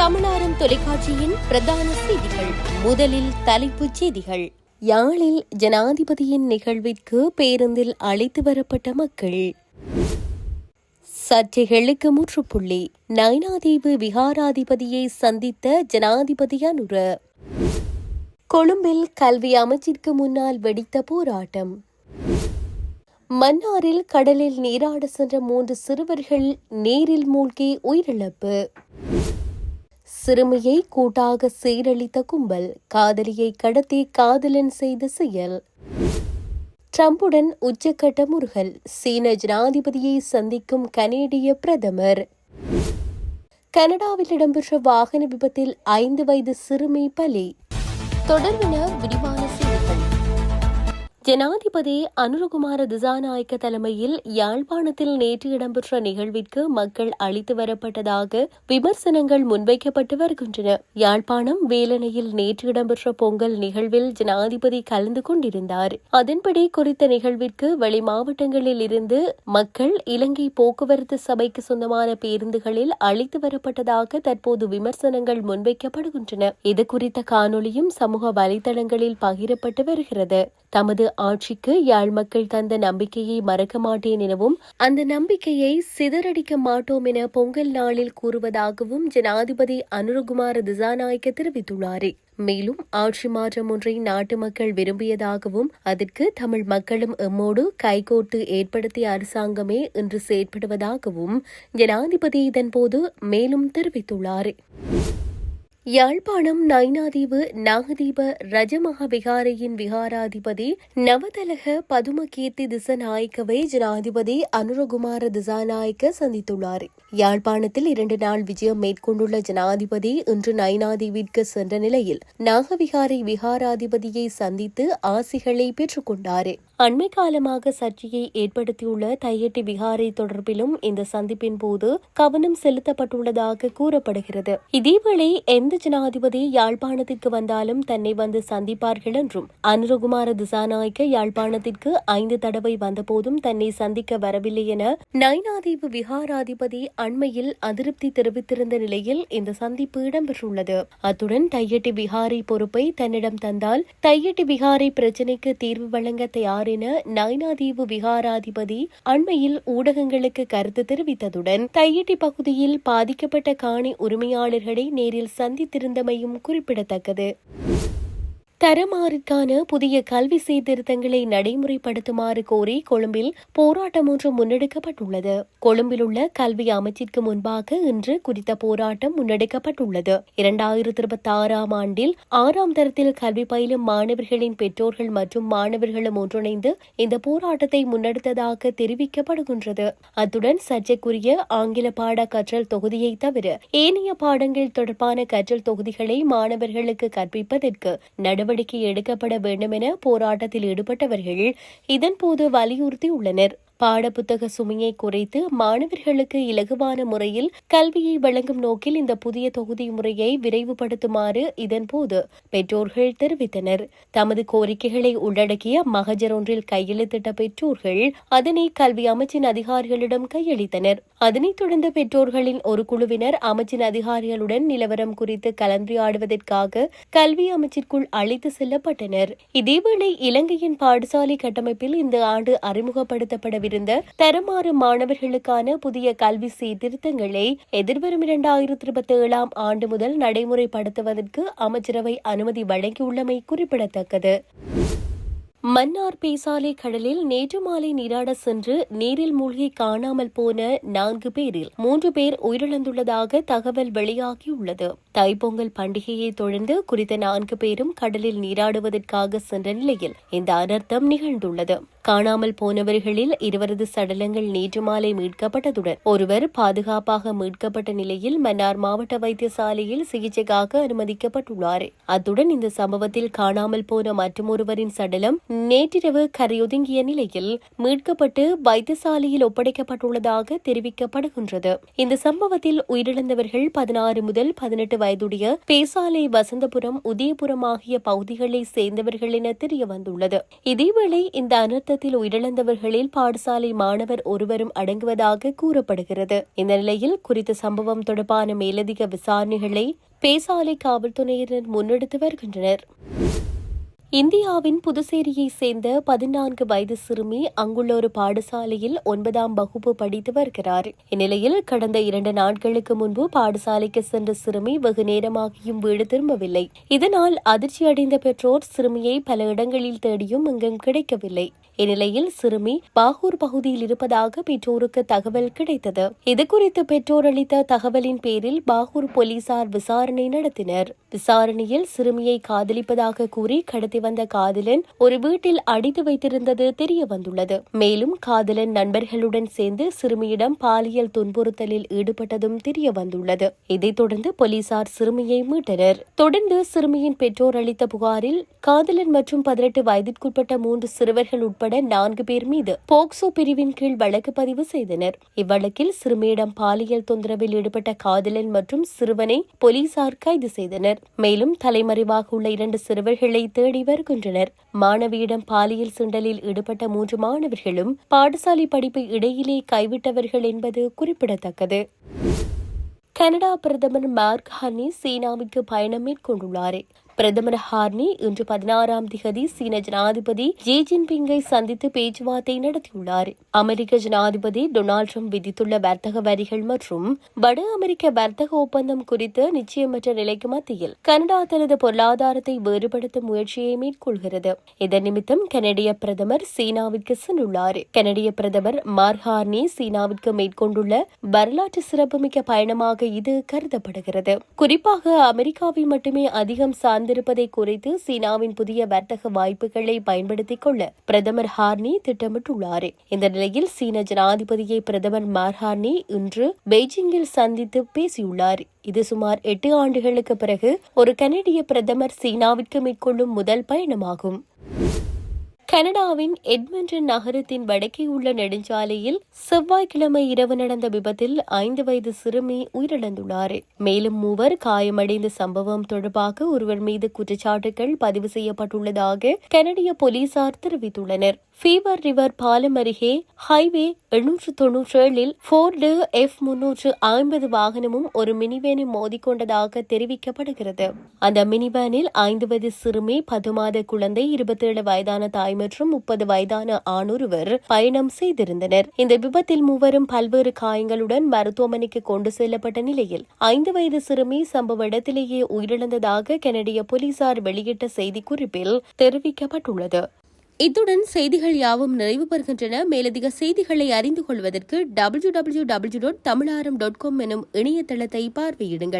தமிழாரம் தொலைக்காட்சியின் பிரதான செய்திகள். முதலில் தலைப்புச் செய்திகள். யாழில் ஜனாதிபதியின் நிகழ்விற்கு பேருந்தில் அழைத்து வரப்பட்ட மக்கள். சர்ச்சைகளுக்கு முற்றுப்புள்ளி. நயினாதீவு விகாராதிபதியை சந்தித்த ஜனாதிபதி அனுர. கொழும்பில் கல்வி அமைச்சிற்கு முன்னால் வெடித்த போராட்டம். மன்னாரில் கடலில் நீராட சென்ற 3 சிறுவர்கள் நீரில் மூழ்கி உயிரிழப்பு. சிறுமியை கூட்டாக சீரழித்த கும்பல், காதலியை கடத்தி காதலன் செய்த செயல். ட்ரம்புடன் உச்சக்கட்ட முறுகல், சீன ஜனாதிபதியை சந்திக்கும் கனேடிய பிரதமர். கனடாவில் இடம்பெற்ற வாகன விபத்தில் 5 வயது சிறுமி பலி. தொடர்பின விரிவான செய்திகள். ஜனாதிபதி அனுரகுமார திசாநாயக்க தலைமையில் யாழ்ப்பாணத்தில் நேற்று இடம்பெற்ற நிகழ்விற்கு மக்கள் அழைத்து வரப்பட்டதாக விமர்சனங்கள் முன்வைக்கப்பட்டு வருகின்றன. யாழ்ப்பாணம் வேலனையில் நேற்று இடம்பெற்ற பொங்கல் நிகழ்வில் ஜனாதிபதி கலந்து கொண்டிருந்தார். அதன்படி குறித்த நிகழ்விற்கு வெளி மாவட்டங்களில் இருந்து மக்கள் இலங்கை போக்குவரத்து சபைக்கு சொந்தமான பேருந்துகளில் அழைத்து வரப்பட்டதாக தற்போது விமர்சனங்கள் முன்வைக்கப்படுகின்றன. இது குறித்த காணொலியும் சமூக வலைதளங்களில் பகிரப்பட்டு வருகிறது. தமது ஆட்சிக்கு யாழ் மக்கள் தந்த நம்பிக்கையை மறக்க மாட்டேன் எனவும் அந்த நம்பிக்கையை சிதறடிக்க மாட்டோம் என பொங்கல் நாளில் கூறுவதாகவும் ஜனாதிபதி அனுரகுமார திசாநாயக்க தெரிவித்துள்ளார். மேலும் ஆட்சி மாற்றம் ஒன்றை நாட்டு மக்கள் விரும்பியதாகவும் அதற்கு தமிழ் மக்களும் எம்மோடு கைகோர்த்து ஏற்படுத்திய அரசாங்கமே இன்று செயற்படுவதாகவும் ஜனாதிபதி இதன்போது மேலும் தெரிவித்துள்ளார். யாழ்ப்பாணம் நயினாதீவு நாகதீப ரஜமகா விகாரையின் விகாராதிபதி நவதலக பதுமகீர்த்தி திசாநாயக்கவை ஜனாதிபதி அனுரகுமார திசாநாயக்க சந்தித்துள்ளார். யாழ்ப்பாணத்தில் 2 நாள் விஜயம் மேற்கொண்டுள்ள ஜனாதிபதி இன்று நயினாதீவிற்கு சென்ற நிலையில் நாகவிகாரை விகாராதிபதியை சந்தித்து ஆசிகளை பெற்றுக் கொண்டார். அண்மை காலமாக சர்ச்சையை ஏற்படுத்தியுள்ள தையட்டி விகாரை தொடர்பிலும் இந்த சந்திப்பின் போது கவனம் செலுத்தப்பட்டுள்ளதாக கூறப்படுகிறது. இதேவேளை எந்த ஜனாதிபதி யாழ்ப்பாணத்திற்கு வந்தாலும் தன்னை வந்து சந்திப்பார்கள் என்றும் அனுரகுமார திசாநாயக்க யாழ்ப்பாணத்திற்கு 5 தடவை வந்தபோதும் தன்னை சந்திக்க வரவில்லை என நயினாதீவு விகாராதிபதி அண்மையில் அதிருப்தி தெரிவித்திருந்த நிலையில் இந்த சந்திப்பு இடம்பெற்றுள்ளது. அத்துடன் தையட்டி விகாரை பொறுப்பை தன்னிடம் தந்தால் தையட்டி விகாரை பிரச்சினைக்கு தீர்வு வழங்க தயார் என நயினாதீவு விகாராதிபதி அண்மையில் ஊடகங்களுக்கு கருத்து தெரிவித்ததுடன் தையட்டி பகுதியில் பாதிக்கப்பட்ட காணி உரிமையாளர்களை நேரில் சந்தித்திருந்தமையும் குறிப்பிடத்தக்கது. தரமாறிற்கான புதிய கல்வி சீர்திருத்தங்களை நடைமுறைப்படுத்துமாறு கோரி கொழும்பில் போராட்டம் ஒன்று முன்னெடுக்கப்பட்டுள்ளது. கொழும்பில் உள்ள கல்வி அமைச்சிற்கு முன்பாக இன்று குறித்த போராட்டம் முன்னெடுக்கப்பட்டுள்ளது. 2026ஆம் ஆண்டில் 6ஆம் தரத்தில் கல்வி பயிலும் மாணவர்களின் பெற்றோர்கள் மற்றும் மாணவர்களும் ஒன்றிணைந்து இந்த போராட்டத்தை முன்னெடுத்ததாக தெரிவிக்கப்படுகின்றது. அத்துடன் சர்ச்சைக்குரிய ஆங்கில பாட கற்றல் தொகுதியை தவிர ஏனைய பாடங்கள் தொடர்பான கற்றல் தொகுதிகளை மாணவர்களுக்கு கற்பிப்பதற்கு நடவடிக்கை எடுக்கப்பட வேண்டும் என போராட்டத்தில் ஈடுபட்டவர்கள் இதன்போது வலியுறுத்தியுள்ளனர். பாடப்புத்தக சுமையை குறைத்து மாணவர்களுக்கு இலகுவான முறையில் கல்வியை வழங்கும் நோக்கில் இந்த புதிய தொகுதி முறையை விரைவுபடுத்துமாறு இதன்போது பெற்றோர்கள் தெரிவித்தனர். தமது கோரிக்கைகளை உள்ளடக்கிய மகஜர் ஒன்றில் கையெழுத்திட்ட பெற்றோர்கள் அதனை கல்வி அமைச்சின் அதிகாரிகளிடம் கையளித்தனர். அதனைத் தொடர்ந்து பெற்றோர்களின் ஒரு குழுவினர் அமைச்சின் அதிகாரிகளுடன் நிலவரம் குறித்து கலந்துரையாடுவதற்காக கல்வி அமைச்சிற்குள் அழைத்து செல்லப்பட்டனர். இதேவேளை இலங்கையின் பாடசாலை கட்டமைப்பில் இந்த ஆண்டு அறிமுகப்படுத்தப்பட தரமாறு மாணவர்களுக்கான புதிய கல்வி சீர்திருத்தங்களை எதிர்வரும் 2027ஆம் ஆண்டு முதல் நடைமுறைப்படுத்துவதற்கு அமைச்சரவை அனுமதி வழங்கியுள்ளமை குறிப்பிடத்தக்கது. மன்னார் பேசாலை கடலில் நேற்று மாலை நீராட சென்று நீரில் மூழ்கி காணாமல் போன 4 பேரில் 3 பேர் உயிரிழந்துள்ளதாக தகவல் வெளியாகியுள்ளது. தைப்பொங்கல் பண்டிகையை தொடர்ந்து குறித்த 4 பேரும் கடலில் நீராடுவதற்காக சென்ற நிலையில் இந்த அனர்த்தம் நிகழ்ந்துள்ளது. காணாமல் போனவர்களில் 20 சடலங்கள் நேற்று மாலை மீட்கப்பட்டதுடன் ஒருவர் பாதுகாப்பாக மீட்கப்பட்ட நிலையில் மன்னார் மாவட்ட வைத்தியசாலையில் சிகிச்சைக்காக அனுமதிக்கப்பட்டுள்ளார். அத்துடன் இந்த சம்பவத்தில் காணாமல் போன மற்றொருவரின் சடலம் நேற்றிரவு கரையொதுங்கிய நிலையில் மீட்கப்பட்டு வைத்தியசாலையில் ஒப்படைக்கப்பட்டுள்ளதாக தெரிவிக்கப்படுகின்றது. இந்த சம்பவத்தில் உயிரிழந்தவர்கள் 16 முதல் 18 வயதுடைய பேசாலை, வசந்தபுரம், உதயபுரம் ஆகிய பகுதிகளை சேர்ந்தவர்கள் என தெரியவந்துள்ளது. இதேவேளை இந்த அனர்த்த விபத்தில் உயிரிழந்தவர்களில் பாடசாலை மாணவர் ஒருவரும் அடங்குவதாக கூறப்படுகிறது. இந்த நிலையில் குறித்த சம்பவம் தொடர்பான மேலதிக விசாரணைகளை பேசாலை காவல்துறையினர் முன்னெடுத்து வருகின்றனர். இந்தியாவின் புதுச்சேரியைச் சேர்ந்த 14 வயது சிறுமி அங்குள்ள ஒரு பாடசாலையில் 9ஆம் வகுப்பு படித்து வருகிறார். இந்நிலையில் கடந்த 2 நாட்களுக்கு முன்பு பாடசாலைக்கு சென்ற சிறுமி வெகு நேரமாகியும் வீடு திரும்பவில்லை. இதனால் அதிர்ச்சியடைந்த பெற்றோர் சிறுமியை பல இடங்களில் தேடியும் எங்கும் கிடைக்கவில்லை. இந்நிலையில் சிறுமி பாகூர் பகுதியில் இருப்பதாக பெற்றோருக்கு தகவல் கிடைத்தது. இதுகுறித்து பெற்றோர் அளித்த தகவலின் பேரில் பாகூர் போலீசார் விசாரணை நடத்தினர். விசாரணையில் சிறுமியை காதலிப்பதாக கூறி கடத்தி வந்த காதலன் ஒரு வீட்டில் அடைத்து வைத்திருந்தது தெரிய வந்துள்ளது. மேலும் காதலன் நண்பர்களுடன் சேர்ந்து சிறுமியிடம் பாலியல் துன்புறுத்தலில் ஈடுபட்டதும் தெரிய வந்துள்ளது. இதைத் தொடர்ந்து போலீசார் சிறுமியை மீட்டனர். தொடர்ந்து சிறுமியின் பெற்றோர் அளித்த புகாரில் காதலன் மற்றும் 18 வயதிற்குட்பட்ட 3 சிறுவர்கள் உட்பட 4 பேர் மீது போக்சோ பிரிவின் கீழ் வழக்கு பதிவு செய்தனர். இவ்வழக்கில் சிறுமியிடம் பாலியல் தொந்தரவில் ஈடுபட்ட காதலன் மற்றும் சிறுவனை போலீசார் கைது செய்தனர். மேலும் தலைமறைவாக உள்ள 2 சிறுவர்களை தேடி வருகின்றனர். மாணவியிடம் பாலியல் சீண்டலில் ஈடுபட்ட 3 மாணவர்களும் பாடசாலை படிப்பை இடையிலே கைவிட்டவர்கள் என்பது குறிப்பிடத்தக்கது. கனடா பிரதமர் மார்க் ஹார்னி சீனாவுக்கு பயணம் மேற்கொண்டுள்ளார். பிரதமர் ஹார்னி இன்று 16ஆம் திகதி சீன ஜனாதிபதி ஜி ஜின்பிங்கை சந்தித்து பேச்சுவார்த்தை நடத்தியுள்ளார். அமெரிக்க ஜனாதிபதி டொனால்டு டிரம்ப் விதித்துள்ள வர்த்தக வரிகள் மற்றும் வட அமெரிக்க வர்த்தக ஒப்பந்தம் குறித்து நிச்சயமற்ற நிலைக்கு மத்தியில் கனடா தனது பொருளாதாரத்தை வேறுபடுத்தும் முயற்சியை மேற்கொள்கிறது. இதன் நிமித்தம் கனடிய பிரதமர் சீனாவிற்கு சென்றுள்ளார். கனடிய பிரதமர் மார்க் ஹார்னி சீனாவிற்கு மேற்கொண்டுள்ள வரலாற்று சிறப்புமிக்க பயணமாக இது கருதப்படுகிறது. குறிப்பாக அமெரிக்காவை மட்டுமே அதிகம் சார்ந்திருப்பதை குறைத்து சீனாவின் புதிய வர்த்தக வாய்ப்புகளை பயன்படுத்திக் கொள்ள பிரதமர் ஹார்னி திட்டமிட்டுள்ளார். இந்த நிலையில் சீன ஜனாதிபதியை பிரதமர் மார்க் ஹார்னி இன்று பெய்ஜிங்கில் சந்தித்து பேசியுள்ளார். இது சுமார் 8 ஆண்டுகளுக்கு பிறகு ஒரு கனடிய பிரதமர் சீனாவிற்கு மேற்கொள்ளும் முதல் பயணமாகும். கனடாவின் எட்மண்டன் நகரத்தின் வடக்கே உள்ள நெடுஞ்சாலையில் செவ்வாய்க்கிழமை இரவு நடந்த விபத்தில் 5 வயது சிறுமி உயிரிழந்துள்ளார். மேலும் 3 காயமடைந்த சம்பவம் தொடர்பாக ஒருவர் மீது குற்றச்சாட்டுகள் பதிவு செய்யப்பட்டுள்ளதாக கனடிய போலீசார் தெரிவித்துள்ளனர். ஃபீவர் ரிவர் பாலம் அருகே ஹைவே 797இல் ஃபோர்டு F350 வாகனமும் ஒரு மினிவேனும் மோதிக்கொண்டதாக தெரிவிக்கப்படுகிறது. அந்த மினிவேனில் 5 வயது சிறுமி, 10 மாத குழந்தை, 27 வயதான தாய் மற்றும் 30 வயதான ஆணொருவர் பயணம் செய்திருந்தனர். இந்த விபத்தில் 3 பல்வேறு காயங்களுடன் மருத்துவமனைக்கு கொண்டு செல்லப்பட்ட நிலையில் 5 வயது சிறுமி சம்பவ இடத்திலேயே உயிரிழந்ததாக கனடிய போலீசார் வெளியிட்ட செய்திக்குறிப்பில் தெரிவிக்கப்பட்டுள்ளது. இத்துடன் செய்திகள் யாவும் நிறைவு பெறுகின்றன. மேலதிக செய்திகளை அறிந்து கொள்வதற்கு www.tamilaram.com எனும் இணையதளத்தை பார்வையிடுங்கள்.